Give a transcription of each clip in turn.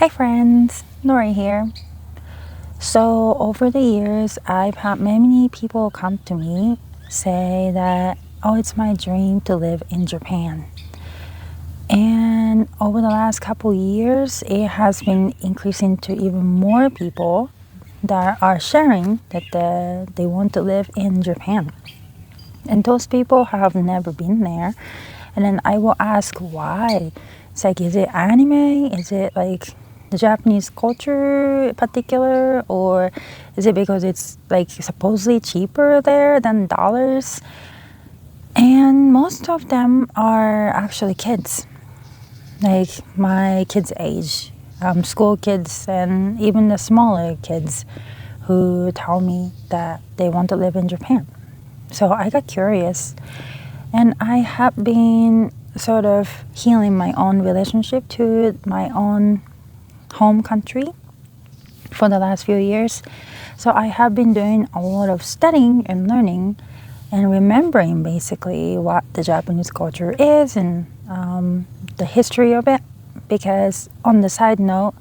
Hi friends, Nori here. So over the years, I've had many people come to me say that, oh, it's my dream to live in Japan. And over the last couple years, it has been increasing to even more people that are sharing that they want to live in Japan. And those people have never been there. And then I will ask why. It's like, is it anime? Is it like the Japanese culture in particular? Or is it because it's like supposedly cheaper there than dollars? And most of them are actually kids, like my kids' age, school kids, and even the smaller kids who tell me that they want to live in Japan. So I got curious, and I have been sort of healing my own relationship to my own home country for the last few years. So I have been doing a lot of studying and learning and remembering basically what the Japanese culture is and the history of it. Because on the side note,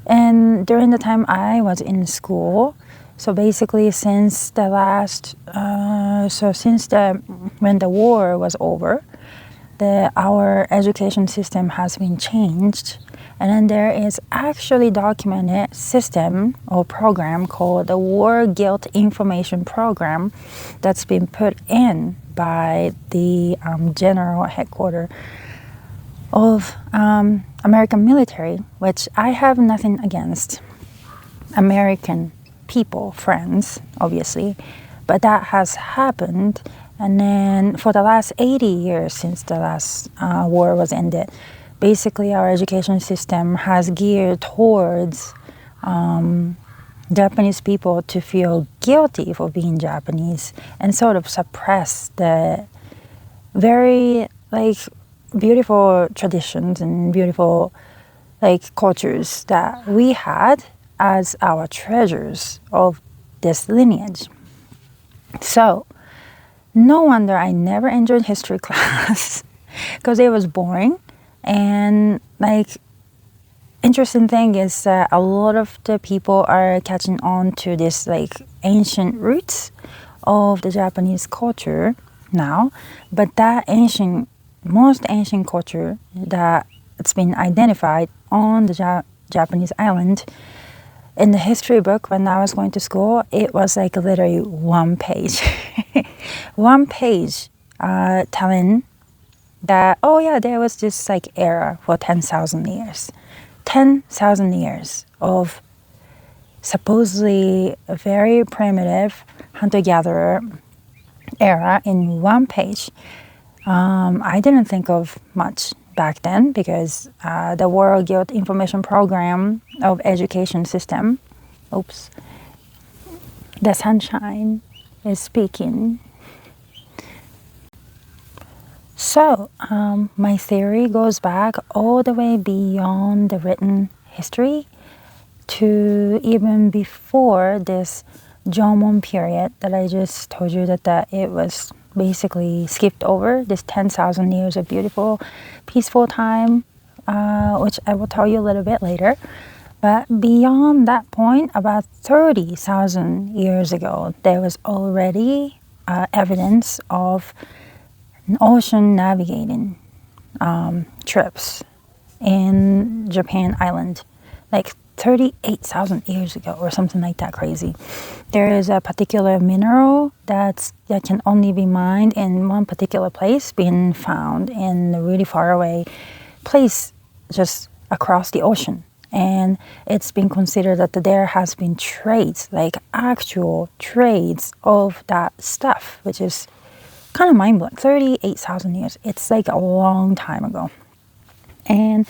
and during the time I was in school, so basically since the last, when the war was over, our education system has been changed. And then there is actually documented system or program called the War Guilt Information Program that's been put in by the general headquarters of American military, which I have nothing against American people, friends, obviously, but that has happened. And then for the last 80 years since the last war was ended, basically our education system has geared towards Japanese people to feel guilty for being Japanese and sort of suppress the very beautiful traditions and beautiful cultures that we had as our treasures of this lineage. So no wonder I never enjoyed history class because it was boring. And interesting thing is that a lot of the people are catching on to this ancient roots of the Japanese culture now, but that most ancient culture that it's been identified on the Japanese island in the history book when I was going to school, it was literally one page. One page telling that, oh yeah, there was this era for 10,000 years. 10,000 years of supposedly a very primitive hunter-gatherer era in one page. I didn't think of much back then because the World Guild Information Program of Education System, the sunshine is speaking. So my theory goes back all the way beyond the written history to even before this Jomon period that I just told you that it was basically skipped over, this 10,000 years of beautiful, peaceful time, which I will tell you a little bit later. But beyond that point, about 30,000 years ago, there was already evidence of ocean navigating trips in Japan Island, 38,000 years ago or something like that crazy. There is a particular mineral that can only be mined in one particular place being found in a really far away place just across the ocean. And it's been considered that there has been trades, actual trades of that stuff, which is kind of mind-blowing. 38,000 years. It's a long time ago. And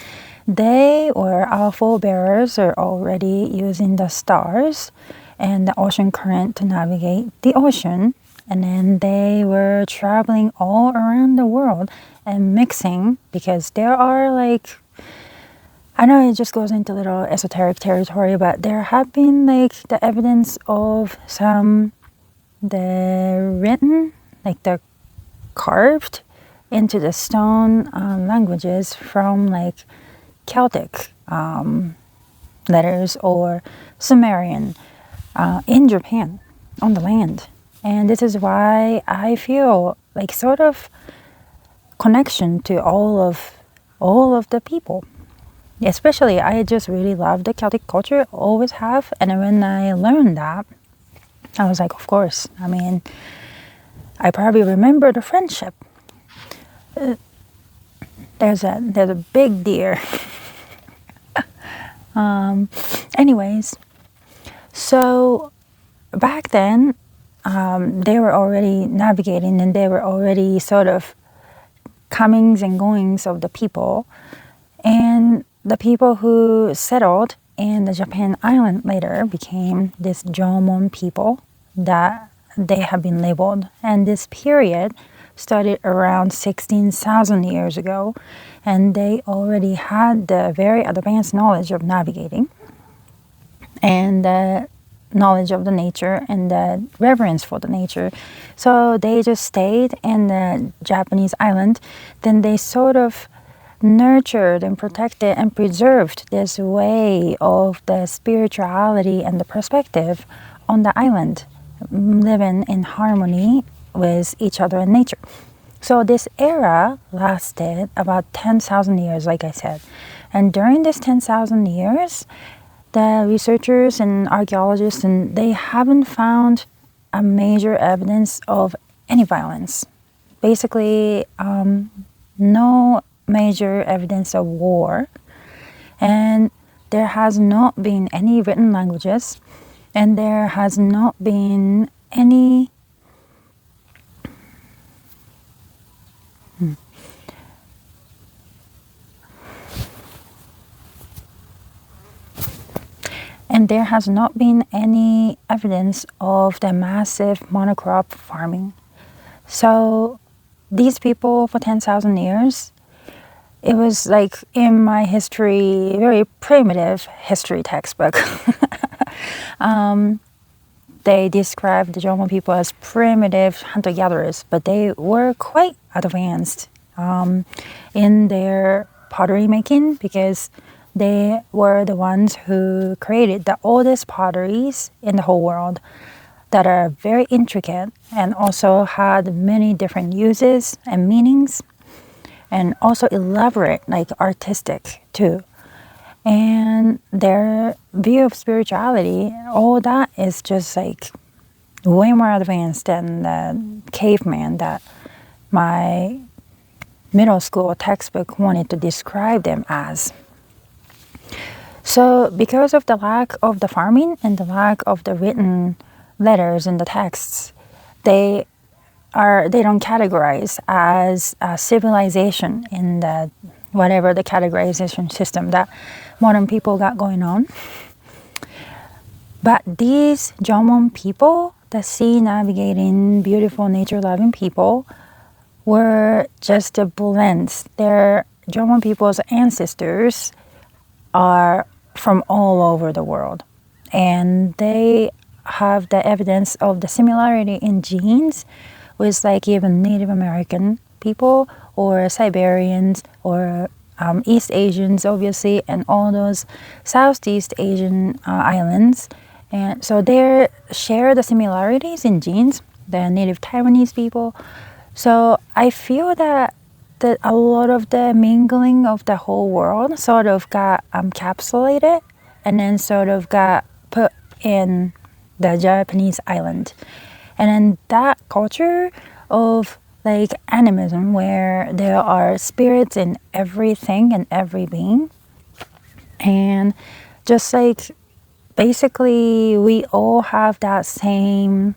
they or our forebearers are already using the stars and the ocean current to navigate the ocean. And then they were traveling all around the world and mixing, because there are I know it just goes into little esoteric territory, but there have been the evidence of the written, the carved into the stone languages from Celtic letters or Sumerian in Japan on the land. And this is why I feel like sort of connection to all of the people. Especially, I just really love the Celtic culture, always have. And when I learned that, I was like, of course. I mean, I probably remember the friendship. There's a big deer. Anyways, so back then, they were already navigating and they were already sort of comings and goings of the people. And the people who settled in the Japan island later became this Jomon people that they have been labeled. And this period started around 16,000 years ago. And they already had the very advanced knowledge of navigating and the knowledge of the nature and the reverence for the nature. So they just stayed in the Japanese island. Then they sort of nurtured and protected and preserved this way of the spirituality and the perspective on the island, living in harmony with each other and nature. So this era lasted about 10,000 years, like I said. And during this 10,000 years, the researchers and archaeologists, and they haven't found a major evidence of any violence. Basically, no major evidence of war, and there has not been any written languages, and there has not been any evidence of the massive monocrop farming. So these people for 10,000 years, it was like in my history, very primitive history textbook. They described the Jomon people as primitive hunter-gatherers, but they were quite advanced in their pottery making because they were the ones who created the oldest potteries in the whole world that are very intricate and also had many different uses and meanings, and also elaborate, like artistic too. And their view of spirituality, all that is just like way more advanced than the caveman that my middle school textbook wanted to describe them as. So because of the lack of the farming and the lack of the written letters in the texts, they don't categorize as a civilization in the whatever the categorization system that modern people got going on. But these Jomon people, the sea navigating, beautiful nature loving people, were just a blend. Their Jomon people's ancestors are from all over the world, and they have the evidence of the similarity in genes with like even Native American people or Siberians or East Asians, obviously, and all those Southeast Asian islands. And so they share the similarities in genes, the native Taiwanese people. So I feel that a lot of the mingling of the whole world sort of got encapsulated and then sort of got put in the Japanese island. And then that culture of like animism, where there are spirits in everything and every being, and just like basically we all have that same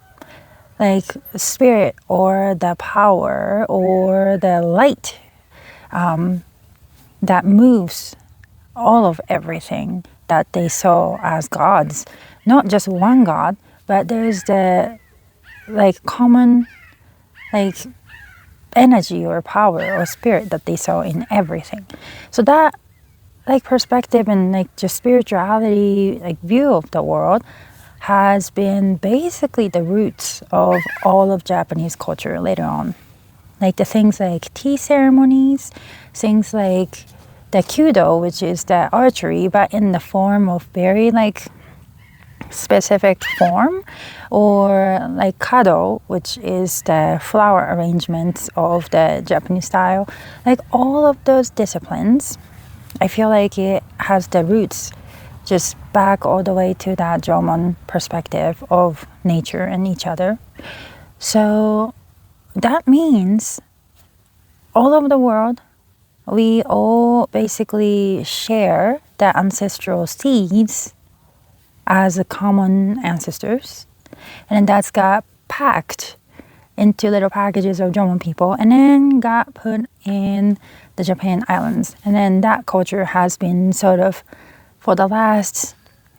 like spirit or the power or the light that moves all of everything that they saw as gods. Not just one god, but there's the like common like energy or power or spirit that they saw in everything. So that like perspective and like just spirituality like view of the world has been basically the roots of all of Japanese culture later on. Like the things like tea ceremonies, things like the kudo, which is the archery, but in the form of very like specific form, or like kado, which is the flower arrangements of the Japanese style. Like all of those disciplines, I feel like it has the roots just back all the way to that Jomon perspective of nature and each other. So that means all over the world, we all basically share the ancestral seeds as a common ancestors. And that's got packed into little packages of Jomon people and then got put in the Japan islands. And then that culture has been sort of, for the last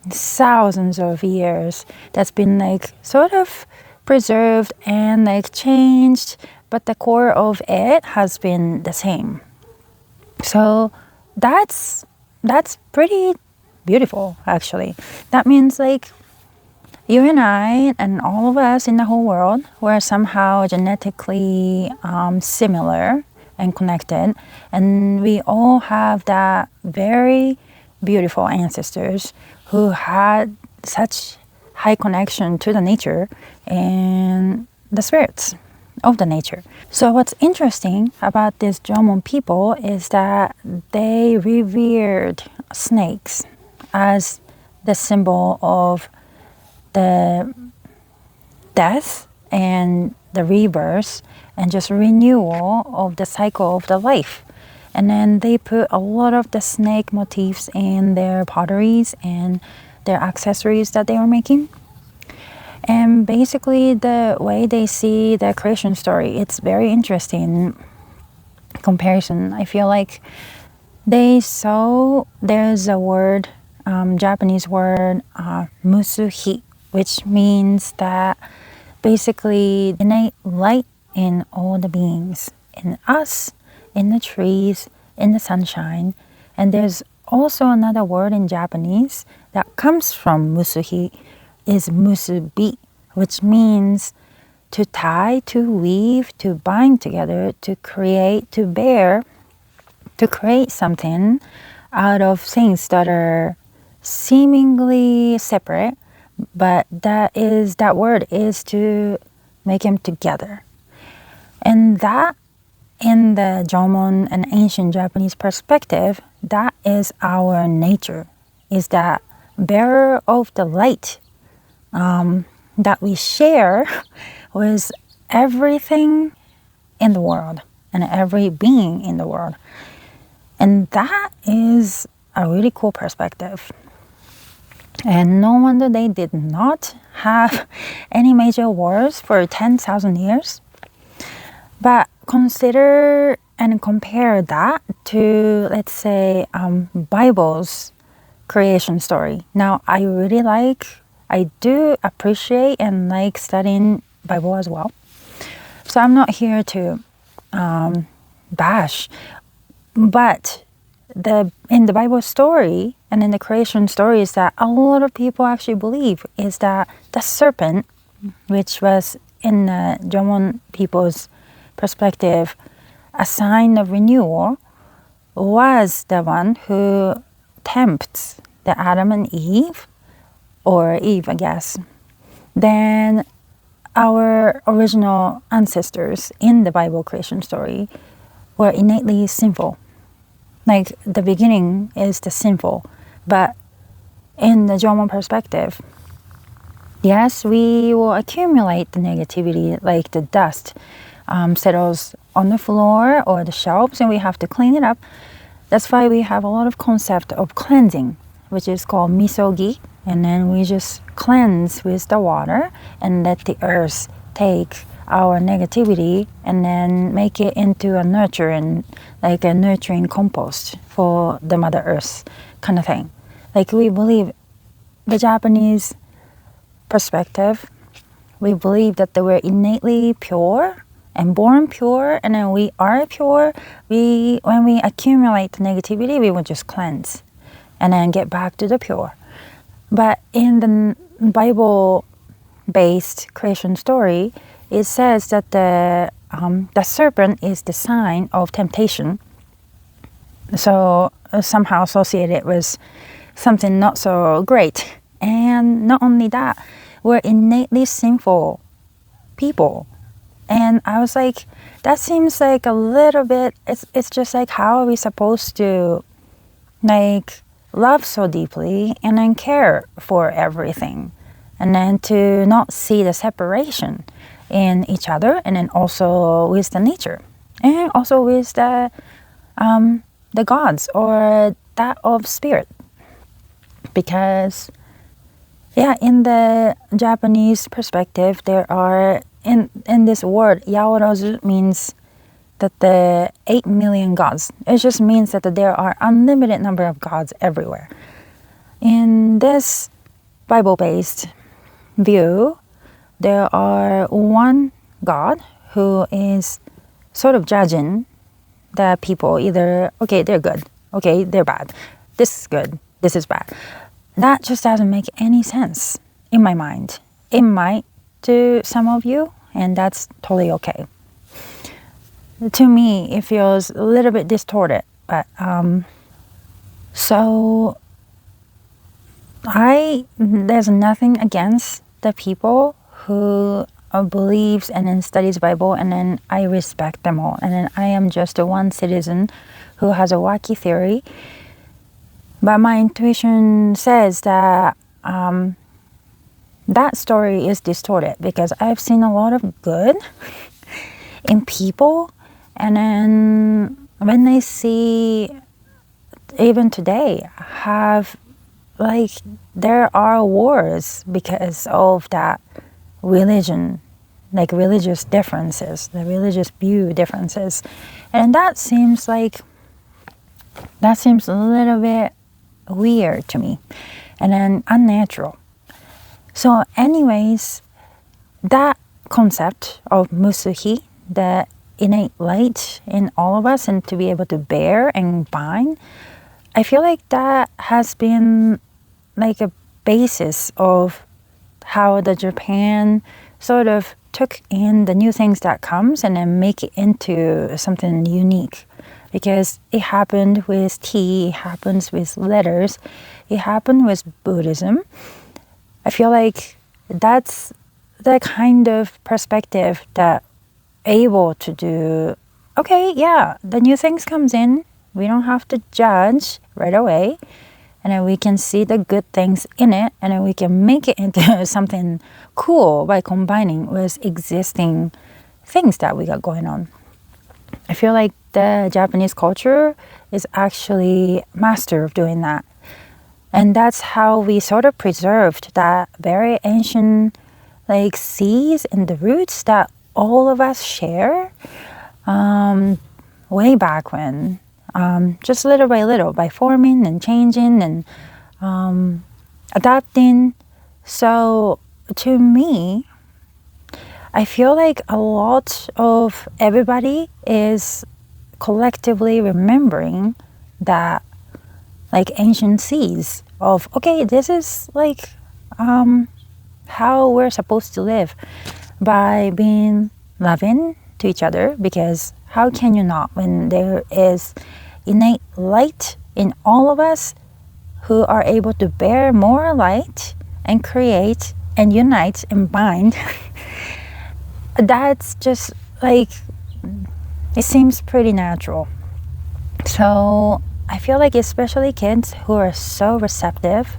thousands of years, that's been like sort of preserved and like changed, but the core of it has been the same. So that's pretty beautiful, actually. That means like you and I and all of us in the whole world were somehow genetically similar and connected, and we all have that very beautiful ancestors who had such high connection to the nature and the spirits of the nature. So what's interesting about these Jomon people is that they revered snakes as the symbol of the death and the rebirth and just renewal of the cycle of the life. And then they put a lot of the snake motifs in their potteries and their accessories that they were making. And basically the way they see the creation story, it's very interesting comparison. I feel like there's a word, Japanese word, musuhi, which means that basically innate light in all the beings, in us, in the trees, in the sunshine. And there's also another word in Japanese that comes from musuhi, is musubi, which means to tie, to weave, to bind together, to create, to bear, to create something out of things that are seemingly separate, but that word is to make them together. And that, in the Jomon and ancient Japanese perspective, that is our nature, is that bearer of the light that we share with everything in the world and every being in the world. And that is a really cool perspective. And no wonder they did not have any major wars for 10,000 years. But consider and compare that to, let's say, Bible's creation story. Now, I do appreciate and like studying Bible as well. So I'm not here to bash. But in the Bible story and in the creation stories that a lot of people actually believe is that the serpent, which was in the Jomon people's perspective a sign of renewal, was the one who tempts the Adam and Eve, or Eve, I guess. Then our original ancestors in the Bible creation story were innately sinful. Like the beginning is the sinful, but in the Jomon perspective, yes, we will accumulate the negativity like the dust settles on the floor or the shelves and we have to clean it up. That's why we have a lot of concept of cleansing, which is called misogi. And then we just cleanse with the water and let the earth take our negativity and then make it into a nurturing compost for the Mother Earth kind of thing. Like we believe, the Japanese perspective, we believe that we're innately pure and born pure, and then we are pure. When we accumulate negativity, we will just cleanse and then get back to the pure. But in the Bible-based creation story, it says that the serpent is the sign of temptation. so somehow associated with something not so great. And not only that, we're innately sinful people. And I was like, that seems like a little bit, it's just like, how are we supposed to like love so deeply and then care for everything, and then to not see the separation in each other, and then also with the nature, and also with the gods or that of spirit. Because yeah, in the Japanese perspective, there are in this word yaorazu means that the 8 million gods. It just means that there are unlimited number of gods everywhere. In this Bible-based view, there are one God who is sort of judging the people, either, okay, they're good, okay, they're bad, this is good, this is bad. That just doesn't make any sense in my mind. It might to some of you, and that's totally okay. To me, it feels a little bit distorted, but so there's nothing against the people who believes and then studies Bible, and then I respect them all, and then I am just a one citizen who has a wacky theory. But my intuition says that that story is distorted, because I've seen a lot of good in people, and then when they see, even today, have like there are wars because of that religion, like religious differences, the religious view differences, and that seems a little bit weird to me, and then unnatural. So anyways, that concept of musuhi, the innate light in all of us, and to be able to bear and bind, I feel like that has been like a basis of how the Japan sort of took in the new things that comes and then make it into something unique. Because it happened with tea, it happens with letters, it happened with Buddhism. I feel like that's the kind of perspective that able to do, okay, yeah, the new things comes in, we don't have to judge right away, and then we can see the good things in it, and then we can make it into something cool by combining with existing things that we got going on. I feel like the Japanese culture is actually master of doing that. And that's how we sort of preserved that very ancient like seeds and the roots that all of us share way back when. Just little by little, by forming and changing and adapting. So to me, I feel like a lot of everybody is collectively remembering that like ancient seeds of, okay, this is like how we're supposed to live, by being loving to each other, because how can you not when there is innate light in all of us who are able to bear more light and create and unite and bind. That's just like, it seems pretty natural. So I feel like especially kids who are so receptive,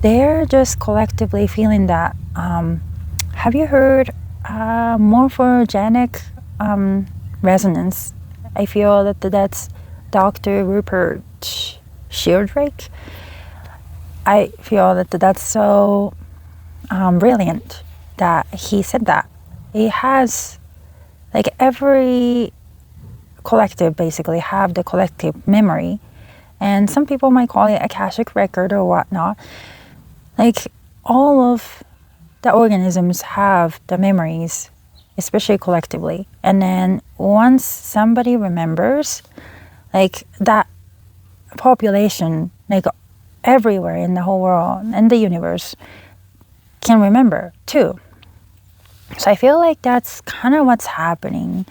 they're just collectively feeling that. Have you heard morphogenic resonance? I feel that that's Dr. Rupert Sheldrake. I feel that that's so brilliant that he said that. It has, like, every collective basically have the collective memory, and some people might call it Akashic record or whatnot. Like, all of the organisms have the memories, especially collectively. And then once somebody remembers, like, that population, like everywhere in the whole world and the universe, can remember too. So I feel like that's kind of what's happening.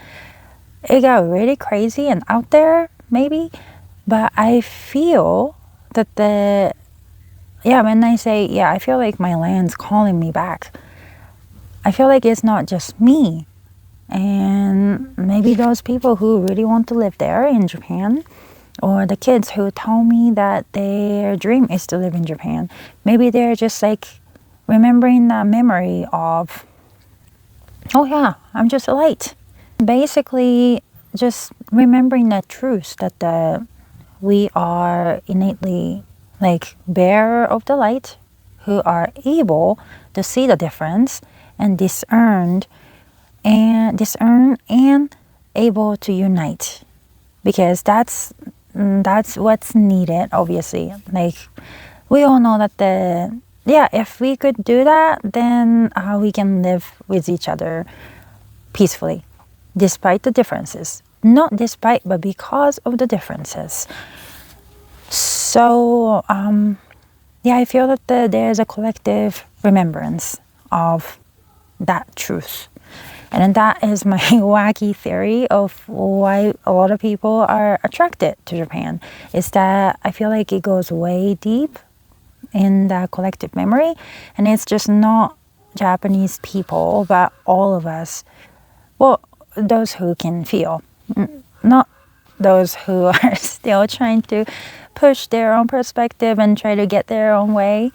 It got really crazy and out there, maybe. But I feel that when I say, I feel like my land's calling me back. I feel like it's not just me. And maybe those people who really want to live there in Japan, or the kids who told me that their dream is to live in Japan, maybe they're just like remembering that memory of, oh yeah, I'm just a light. Basically, just remembering that truth that we are innately like bearer of the light, who are able to see the difference and discern and able to unite, because that's what's needed. Obviously, like we all know that if we could do that, then we can live with each other peacefully, despite the differences. Not despite, but because of the differences. So I feel that there's a collective remembrance of that truth. And then that is my wacky theory of why a lot of people are attracted to Japan, is that I feel like it goes way deep in the collective memory. And it's just not Japanese people, but all of us. Well, those who can feel, not those who are still trying to push their own perspective and try to get their own way.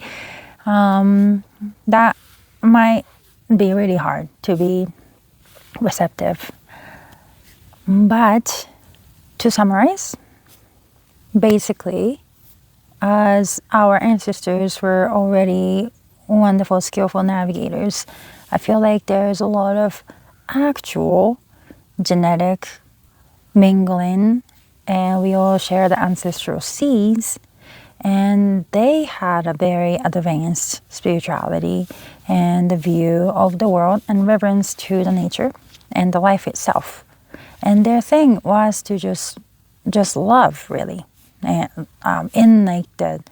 That might be really hard to be receptive. But to summarize, basically, as our ancestors were already wonderful, skillful navigators, I feel like there's a lot of actual genetic mingling, and we all share the ancestral seeds, and they had a very advanced spirituality and the view of the world and reverence to the nature and the life itself. And their thing was to just love, really, and in like the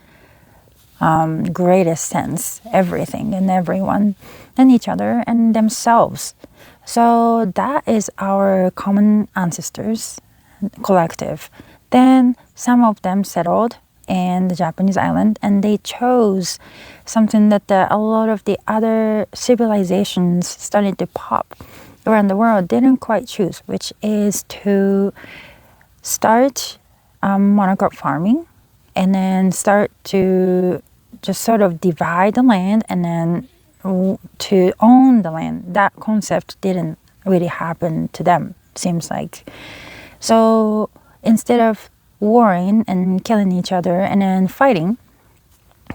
greatest sense, everything and everyone and each other and themselves. So that is our common ancestors, collective. Then some of them settled in the Japanese island, and they chose something that a lot of the other civilizations started to pop around the world didn't quite choose, which is to start monocrop farming, and then start to just sort of divide the land and then to own the land. That concept didn't really happen to them, seems like. So instead of warring and killing each other and then fighting,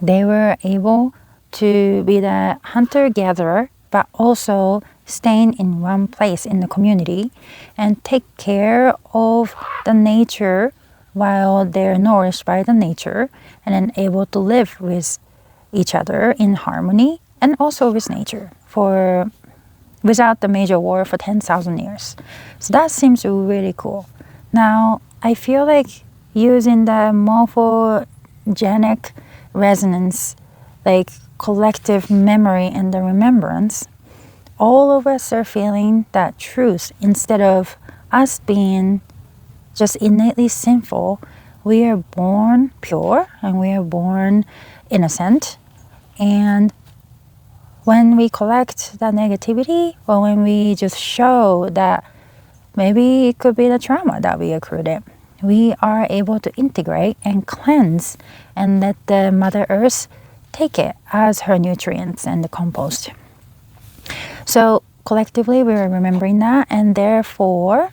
they were able to be the hunter-gatherer, but also staying in one place in the community and take care of the nature while they're nourished by the nature, and then able to live with each other in harmony and also with nature without the major war for 10,000 years. So that seems really cool. Now, I feel like using the morphogenic resonance, like collective memory and the remembrance, all of us are feeling that truth. Instead of us being just innately sinful, we are born pure and we are born innocent. And when we collect that negativity, or when we just show that maybe it could be the trauma that we accrued, we are able to integrate and cleanse and let the Mother Earth take it as her nutrients and the compost. So collectively, we're remembering that, and therefore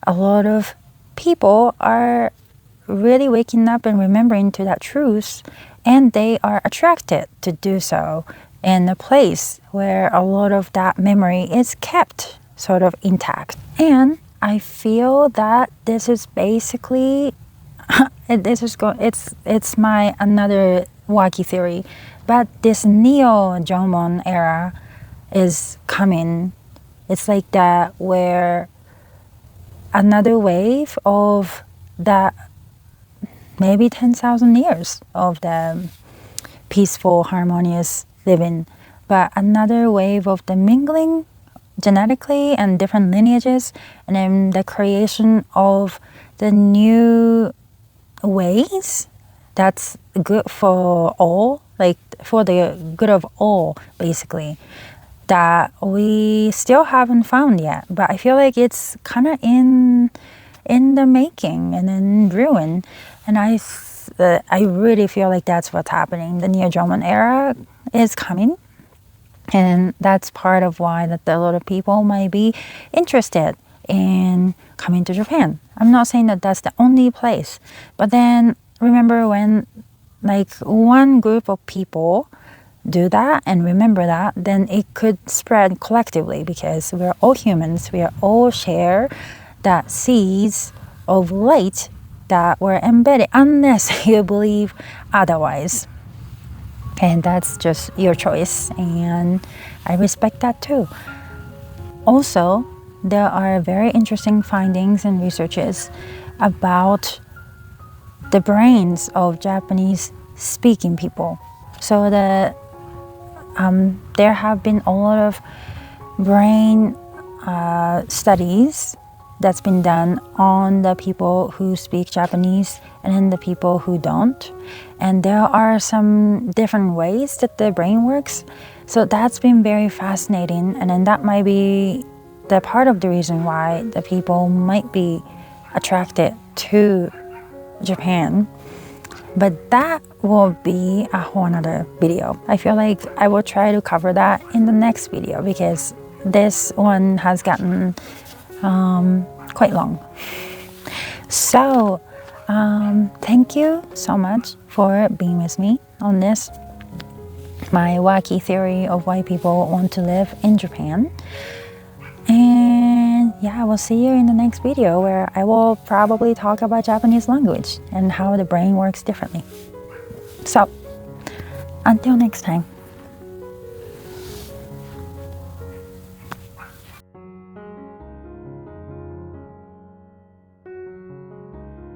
a lot of people are really waking up and remembering to that truth, and they are attracted to do so in a place where a lot of that memory is kept sort of intact. And I feel that this is basically it's my another wacky theory, but this neo-Jomon era is coming. It's like that, where another wave of that, maybe 10,000 years of the peaceful, harmonious living, but another wave of the mingling genetically and different lineages, and then the creation of the new ways that's good for all, like for the good of all, basically, that we still haven't found yet. But I feel like it's kind of in the making and in ruin. And I really feel like that's what's happening. The neo-German era is coming. And that's part of why that a lot of people might be interested in coming to Japan. I'm not saying that that's the only place. But then remember when like one group of people do that and remember that, then it could spread collectively because we're all humans. We are all share that seeds of light that were embedded unless you believe otherwise. And that's just your choice, and I respect that too. Also, there are very interesting findings and researches about the brains of Japanese speaking people. So there have been a lot of brain studies that's been done on the people who speak Japanese and then the people who don't. And there are some different ways that the brain works. So that's been very fascinating. And then that might be the part of the reason why the people might be attracted to Japan. But that will be a whole nother video. I feel like I will try to cover that in the next video because this one has gotten quite long. So thank you so much for being with me on this, my wacky theory of why people want to live in Japan. And yeah, I will see you in the next video where I will probably talk about Japanese language and how the brain works differently. So until next time.